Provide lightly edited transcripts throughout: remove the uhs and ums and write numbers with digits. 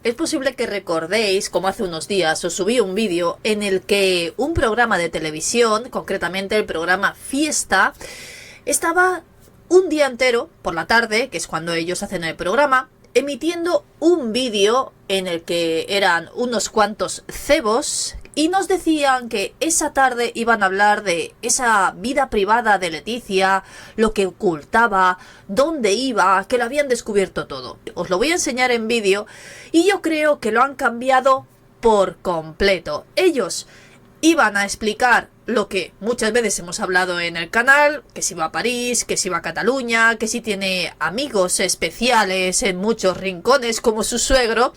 Es posible que recordéis como hace unos días os subí un vídeo en el que un programa de televisión, concretamente el programa Fiesta, estaba un día entero, por la tarde, que es cuando ellos hacen el programa, emitiendo un vídeo en el que eran unos cuantos cebos y nos decían que esa tarde iban a hablar de esa vida privada de Leticia, lo que ocultaba, dónde iba, que lo habían descubierto todo. Os lo voy a enseñar en vídeo y yo creo que lo han cambiado por completo. Ellos iban a explicar lo que muchas veces hemos hablado en el canal, que si va a París, que si va a Cataluña, que si tiene amigos especiales en muchos rincones como su suegro,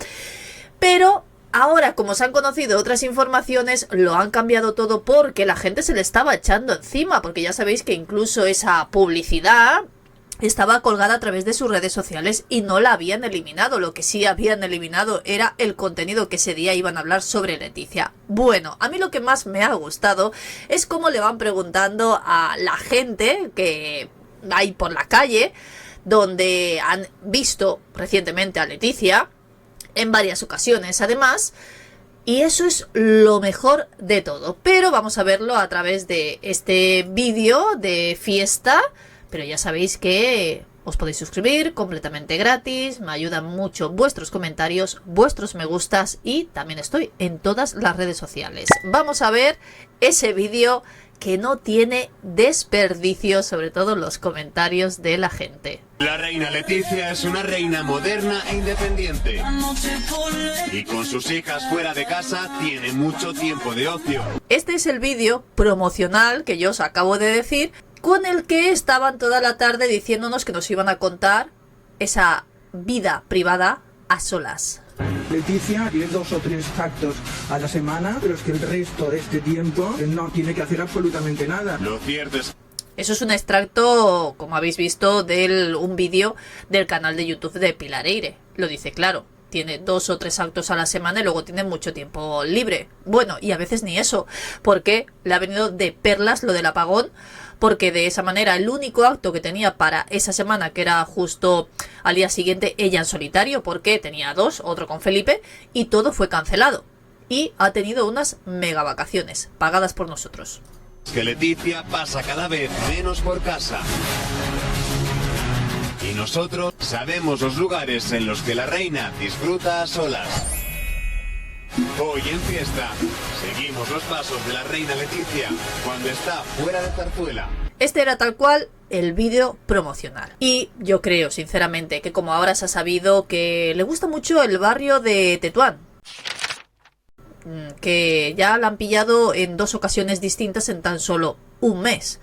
pero ahora, como se han conocido otras informaciones, lo han cambiado todo porque la gente se le estaba echando encima, porque ya sabéis que incluso esa publicidad estaba colgada a través de sus redes sociales y no la habían eliminado. Lo que sí habían eliminado era el contenido que ese día iban a hablar sobre Leticia. Bueno, a mí lo que más me ha gustado es cómo le van preguntando a la gente que hay por la calle, donde han visto recientemente a Leticia, en varias ocasiones además, y eso es lo mejor de todo. Pero vamos a verlo a través de este vídeo de Fiesta. Pero ya sabéis que os podéis suscribir completamente gratis, me ayudan mucho vuestros comentarios, vuestros me gustas y también estoy en todas las redes sociales. Vamos a ver ese vídeo que no tiene desperdicio, sobre todo los comentarios de la gente. La reina Leticia es una reina moderna e independiente. Y con sus hijas fuera de casa tiene mucho tiempo de ocio. Este es el vídeo promocional que yo os acabo de decir, con el que estaban toda la tarde diciéndonos que nos iban a contar esa vida privada a solas. Leticia tiene 2 o 3 actos a la semana, pero es que el resto de este tiempo no tiene que hacer absolutamente nada. Lo cierto es... Eso es un extracto, como habéis visto, de un vídeo del canal de YouTube de Pilar Eire. Lo dice claro. Tiene 2 o 3 actos a la semana y luego tiene mucho tiempo libre. Bueno, y a veces ni eso, porque le ha venido de perlas lo del apagón, porque de esa manera el único acto que tenía para esa semana, que era justo al día siguiente ella en solitario, porque tenía 2, otro con Felipe, y todo fue cancelado. Y ha tenido unas mega vacaciones, pagadas por nosotros. Que Leticia pasa cada vez menos por casa. Y nosotros sabemos los lugares en los que la reina disfruta a solas. Hoy en Fiesta, seguimos los pasos de la reina Leticia cuando está fuera de Zarzuela. Este era tal cual el vídeo promocional. Y yo creo, sinceramente, que como ahora se ha sabido que le gusta mucho el barrio de Tetuán, que ya la han pillado en 2 ocasiones distintas en tan solo un mes.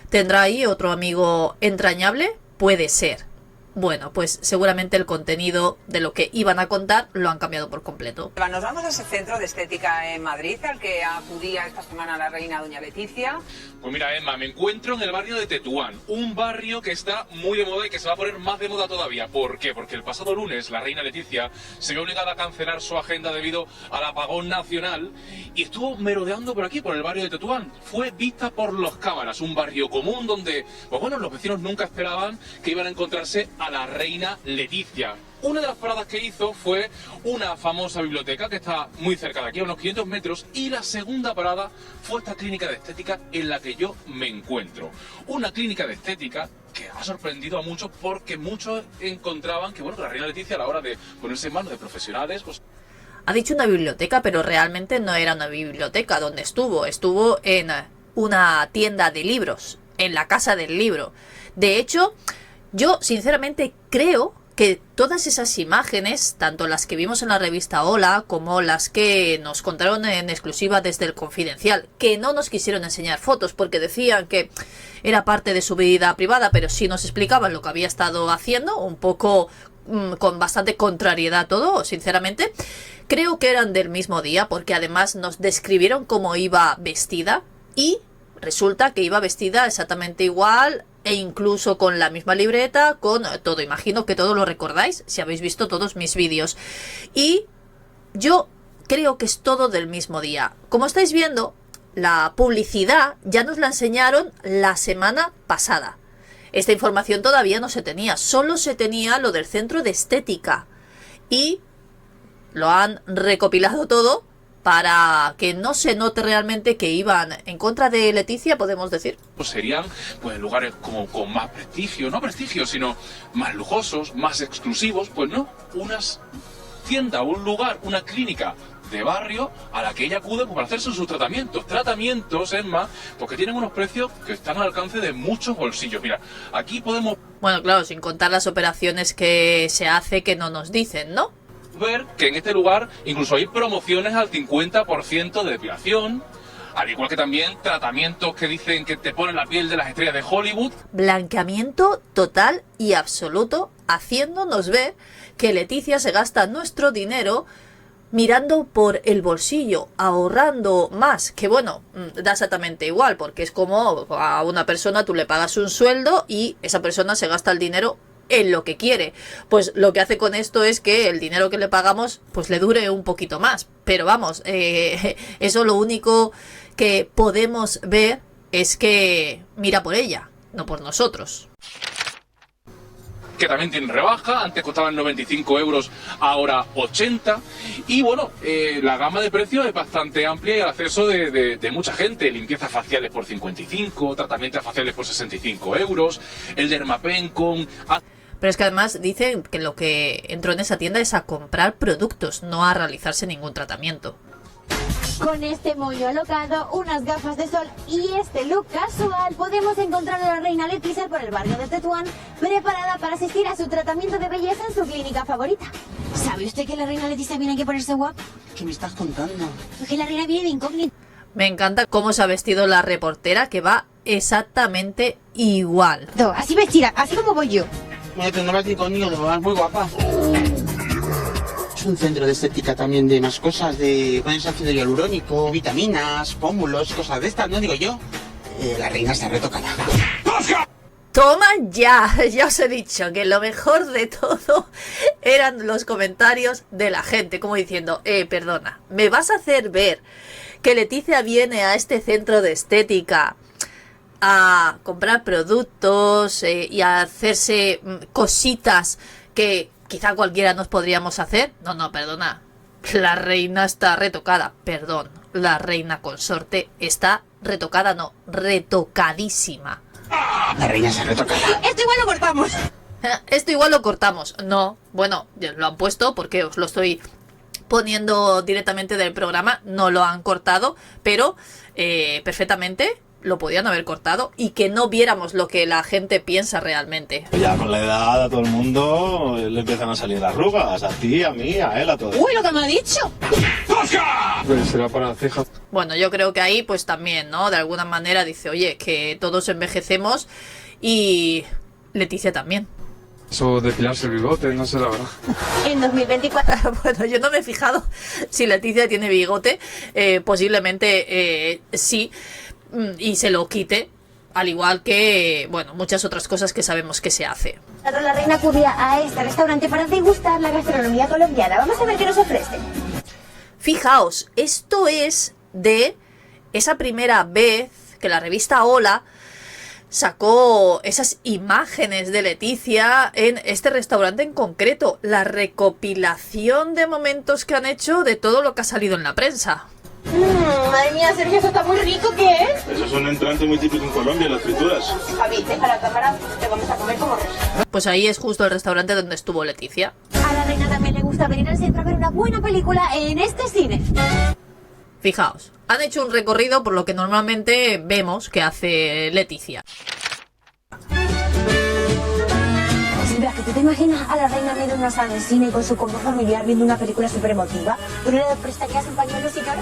¿Tendrá ahí otro amigo entrañable? Puede ser. Bueno, pues seguramente el contenido de lo que iban a contar lo han cambiado por completo. Nos vamos a ese centro de estética en Madrid al que acudía esta semana la reina doña Leticia. Pues mira, Emma, me encuentro en el barrio de Tetuán, un barrio que está muy de moda y que se va a poner más de moda todavía. ¿Por qué? Porque el pasado lunes la reina Leticia se vio obligada a cancelar su agenda debido al apagón nacional y estuvo merodeando por aquí, por el barrio de Tetuán. Fue vista por los cámaras, un barrio común donde, pues bueno, los vecinos nunca esperaban que iban a encontrarse a la reina Leticia. Una de las paradas que hizo fue una famosa biblioteca que está muy cerca de aquí, a unos 500 metros, y la segunda parada fue esta clínica de estética en la que yo me encuentro. Una clínica de estética que ha sorprendido a muchos porque muchos encontraban que, bueno, que la reina Leticia a la hora de ponerse en manos de profesionales... Pues... Ha dicho una biblioteca, pero realmente no era una biblioteca donde estuvo. Estuvo en una tienda de libros, en la Casa del Libro. De hecho, yo sinceramente creo que todas esas imágenes, tanto las que vimos en la revista Hola como las que nos contaron en exclusiva desde El Confidencial, que no nos quisieron enseñar fotos porque decían que era parte de su vida privada, pero sí nos explicaban lo que había estado haciendo, un poco con bastante contrariedad todo, sinceramente. Creo que eran del mismo día porque además nos describieron cómo iba vestida y resulta que iba vestida exactamente igual e incluso con la misma libreta, con todo. Imagino que todo lo recordáis si habéis visto todos mis vídeos. Y yo creo que es todo del mismo día. Como estáis viendo, la publicidad ya nos la enseñaron la semana pasada. Esta información todavía no se tenía, solo se tenía lo del centro de estética. Y lo han recopilado todo para que no se note realmente que iban en contra de Leticia, podemos decir. Pues serían pues lugares como con más prestigio, no prestigio, sino más lujosos, más exclusivos, pues no, unas tiendas, un lugar, una clínica de barrio a la que ella acude pues, para hacerse sus tratamientos, es más, porque tienen unos precios que están al alcance de muchos bolsillos. Mira, aquí podemos... Bueno, claro, sin contar las operaciones que se hace que no nos dicen, ¿no? ver que en este lugar incluso hay promociones al 50% de depilación, al igual que también tratamientos que dicen que te ponen la piel de las estrellas de Hollywood. Blanqueamiento total y absoluto, haciéndonos ver que Leticia se gasta nuestro dinero mirando por el bolsillo, ahorrando más, que bueno, da exactamente igual, porque es como a una persona tú le pagas un sueldo y esa persona se gasta el dinero en lo que quiere. Pues lo que hace con esto es que el dinero que le pagamos pues le dure un poquito más. Pero vamos, eso lo único que podemos ver es que mira por ella, no por nosotros. Que también tienen rebaja, antes costaban 95 euros, ahora 80. Y bueno, la gama de precios es bastante amplia y al acceso de mucha gente. Limpiezas faciales por 55, tratamientos faciales por 65 euros, el Dermapen con... Pero es que además dicen que lo que entró en esa tienda es a comprar productos, no a realizarse ningún tratamiento. Con este moño alocado, unas gafas de sol y este look casual, podemos encontrar a la reina Leticia por el barrio de Tetuán, preparada para asistir a su tratamiento de belleza en su clínica favorita. ¿Sabe usted que la reina Leticia viene aquí a ponerse guapa? ¿Qué me estás contando? Pues que la reina viene de incógnito. Me encanta cómo se ha vestido la reportera, que va exactamente igual. Así vestida, así como voy yo. Pero no vas ni conmigo, no vas muy guapa. Es un centro de estética también de más cosas, de ponerse ácido hialurónico, vitaminas, pómulos, cosas de estas, ¿no? Digo yo. La reina está retocada. Toma ya, ya os he dicho que lo mejor de todo eran los comentarios de la gente, como diciendo, perdona, ¿me vas a hacer ver que Leticia viene a este centro de estética a comprar productos y a hacerse cositas que quizá cualquiera nos podríamos hacer? No, perdona, la reina está retocada, perdón, la reina consorte está retocada, no, retocadísima. La reina se ha retocado. Esto igual lo cortamos. Esto igual lo cortamos. No, bueno, lo han puesto porque os lo estoy poniendo directamente del programa. No lo han cortado, pero perfectamente lo podían haber cortado y que no viéramos lo que la gente piensa realmente. Ya con la edad a todo el mundo le empiezan a salir arrugas. A ti, a mí, a él, a todos. ¡Uy, lo que me ha dicho! Pues será para las cejas. Bueno, yo creo que ahí pues también, ¿no? De alguna manera dice, oye, que todos envejecemos y Leticia también. Eso depilarse el bigote, no sé la verdad. En 2024. Bueno, yo no me he fijado si Leticia tiene bigote, posiblemente sí, y se lo quite, al igual que, bueno, muchas otras cosas que sabemos que se hace. La reina acudía a este restaurante para degustar la gastronomía colombiana. Vamos a ver qué nos ofrecen. Fijaos, esto es de esa primera vez que la revista Hola sacó esas imágenes de Leticia en este restaurante en concreto, la recopilación de momentos que han hecho de todo lo que ha salido en la prensa. Madre mía, Sergio, eso está muy rico, ¿qué es? Eso es un entrante muy típico en Colombia, las frituras. Javi, deja la cámara, te vamos a comer como reyes. Pues ahí es justo el restaurante donde estuvo Leticia. A la reina también le gusta venir al centro a ver una buena película en este cine. Fijaos, han hecho un recorrido por lo que normalmente vemos que hace Leticia. Silvia, ¿que tú te imaginas a la reina medio en una sala de cine con su combo familiar viendo una película súper emotiva? ¿Tú no le prestarías un pañuelo si cara?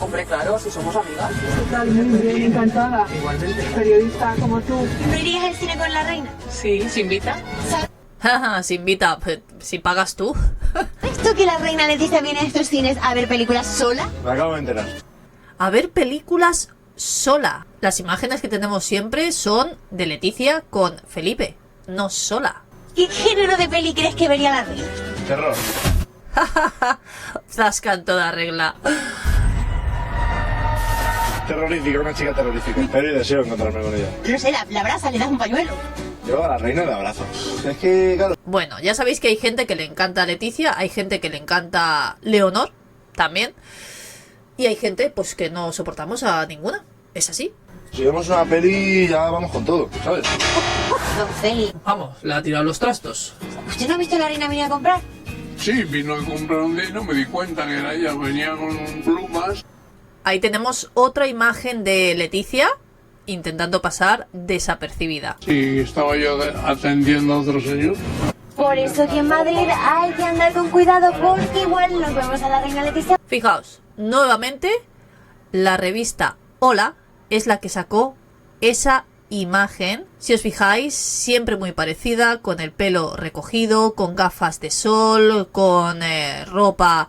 Hombre, claro, si somos amigas. Muy bien, encantada. Igualmente. Periodista como tú. ¿No irías al cine con la reina? Sí, ¿se invita? Jaja, se invita, si pagas tú. ¿Esto que la reina Leticia viene a estos cines a ver películas sola? Me acabo de enterar. A ver películas sola. Las imágenes que tenemos siempre son de Leticia con Felipe, no sola. ¿Qué género de peli crees que vería la reina? Terror. Zasca en toda regla. Terrorífica, una chica terrorífica. Pero y deseo encontrarme con ella. No sé, la abraza, le das un pañuelo. Yo a la reina le abrazo. Es que, claro... Bueno, ya sabéis que hay gente que le encanta a Leticia, hay gente que le encanta Leonor también, y hay gente pues que no soportamos a ninguna. ¿Es así? Si vemos una peli ya vamos con todo, ¿sabes? Don Feli, Vamos, la ha tirado los trastos. ¿usted no ha visto a la reina venir a comprar? Sí, vino a comprar un día y no me di cuenta que era ella, venía con plumas. Ahí tenemos otra imagen de Leticia intentando pasar desapercibida. Sí, estaba yo atendiendo a otro señor. Por eso que en Madrid hay que andar con cuidado porque igual nos vemos a la reina Leticia. Fijaos, nuevamente la revista Hola es la que sacó esa imagen. Si os fijáis, siempre muy parecida, con el pelo recogido, con gafas de sol, con ropa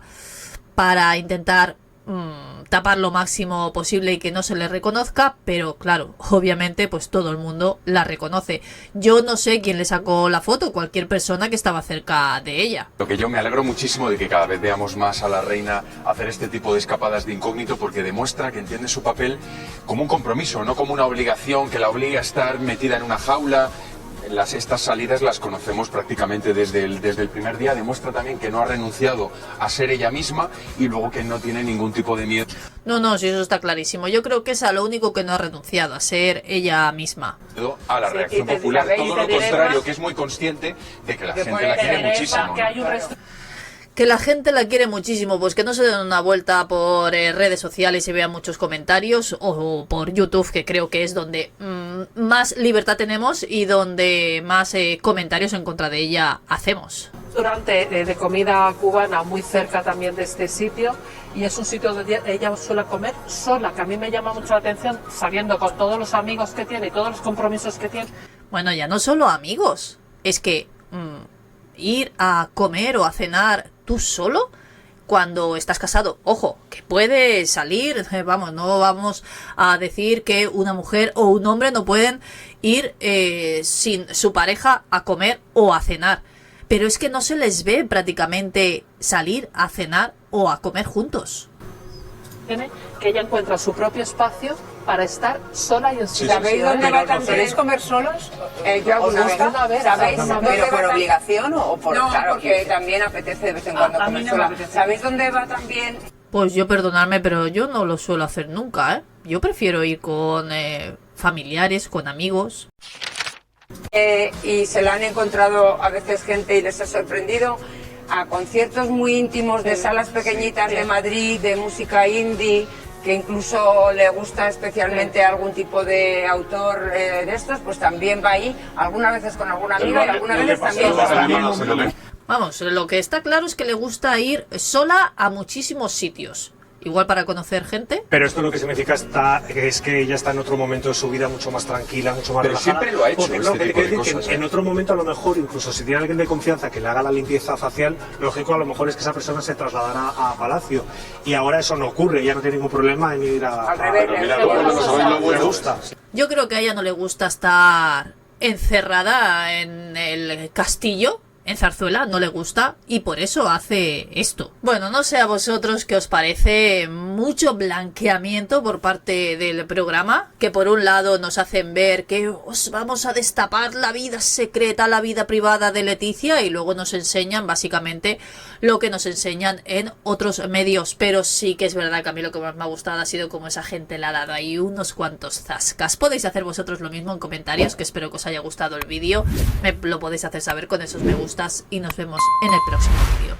para intentar tapar lo máximo posible y que no se le reconozca, pero claro, obviamente pues todo el mundo la reconoce. Yo no sé quién le sacó la foto, cualquier persona que estaba cerca de ella. Lo que yo me alegro muchísimo de que cada vez veamos más a la reina hacer este tipo de escapadas de incógnito, porque demuestra que entiende su papel como un compromiso, no como una obligación que la obliga a estar metida en una jaula. Estas salidas las conocemos prácticamente desde el primer día. Demuestra también que no ha renunciado a ser ella misma y luego que no tiene ningún tipo de miedo. No, sí, eso está clarísimo. Yo creo que es a lo único que no ha renunciado, a ser ella misma. A la reacción popular, todo lo contrario, que es muy consciente de que la gente la quiere muchísimo. Que la gente la quiere muchísimo, pues que no se den una vuelta por redes sociales y vean muchos comentarios, o por YouTube, que creo que es donde más libertad tenemos y donde más comentarios en contra de ella hacemos. Restaurante de comida cubana muy cerca también de este sitio, y es un sitio donde ella suele comer sola, que a mí me llama mucho la atención, sabiendo con todos los amigos que tiene y todos los compromisos que tiene. Bueno, ya no solo amigos, es que ir a comer o a cenar tú solo cuando estás casado, ojo, que puede salir, vamos, no vamos a decir que una mujer o un hombre no pueden ir sin su pareja a comer o a cenar, pero es que no se les ve prácticamente salir a cenar o a comer juntos. Que ella encuentra su propio espacio para estar sola y en silencio. ¿Sabéis dónde va también? ¿Queréis comer solos? Yo alguna vez. ¿Sabéis? ¿Pero por obligación o por...? No, claro, porque también apetece de vez en cuando comer sola. ¿Sabéis dónde va también? Pues yo, perdonadme, pero yo no lo suelo hacer nunca, ¿eh? Yo prefiero ir con familiares, con amigos. Y se la han encontrado a veces gente y les ha sorprendido a conciertos muy íntimos de salas pequeñitas de Madrid, de música indie, que incluso le gusta especialmente algún tipo de autor de estos, pues también va ahí, algunas veces con alguna amiga y algunas veces también. Vamos, lo que está claro es que le gusta ir sola a muchísimos sitios. Igual para conocer gente. Pero esto lo que significa es que ella está en otro momento de su vida mucho más tranquila, mucho más Pero relajada. siempre lo ha hecho, este tipo de cosas, en otro momento a lo mejor, incluso si tiene alguien de confianza que le haga la limpieza facial, lógico a lo mejor es que esa persona se trasladará a Palacio. Y ahora eso no ocurre, ella no tiene ningún problema en ir Al revés, le gusta. Yo creo que a ella no le gusta estar encerrada en el castillo. En Zarzuela no le gusta y por eso hace esto. Bueno, no sé a vosotros qué os parece, mucho blanqueamiento por parte del programa, que por un lado nos hacen ver que os vamos a destapar la vida secreta, la vida privada de Leticia, y luego nos enseñan básicamente lo que nos enseñan en otros medios. Pero sí que es verdad que a mí lo que más me ha gustado ha sido como esa gente le ha dado ahí unos cuantos zascas. Podéis hacer vosotros lo mismo en comentarios, que espero que os haya gustado el vídeo. Me lo podéis hacer saber con esos me gusta y nos vemos en el próximo vídeo.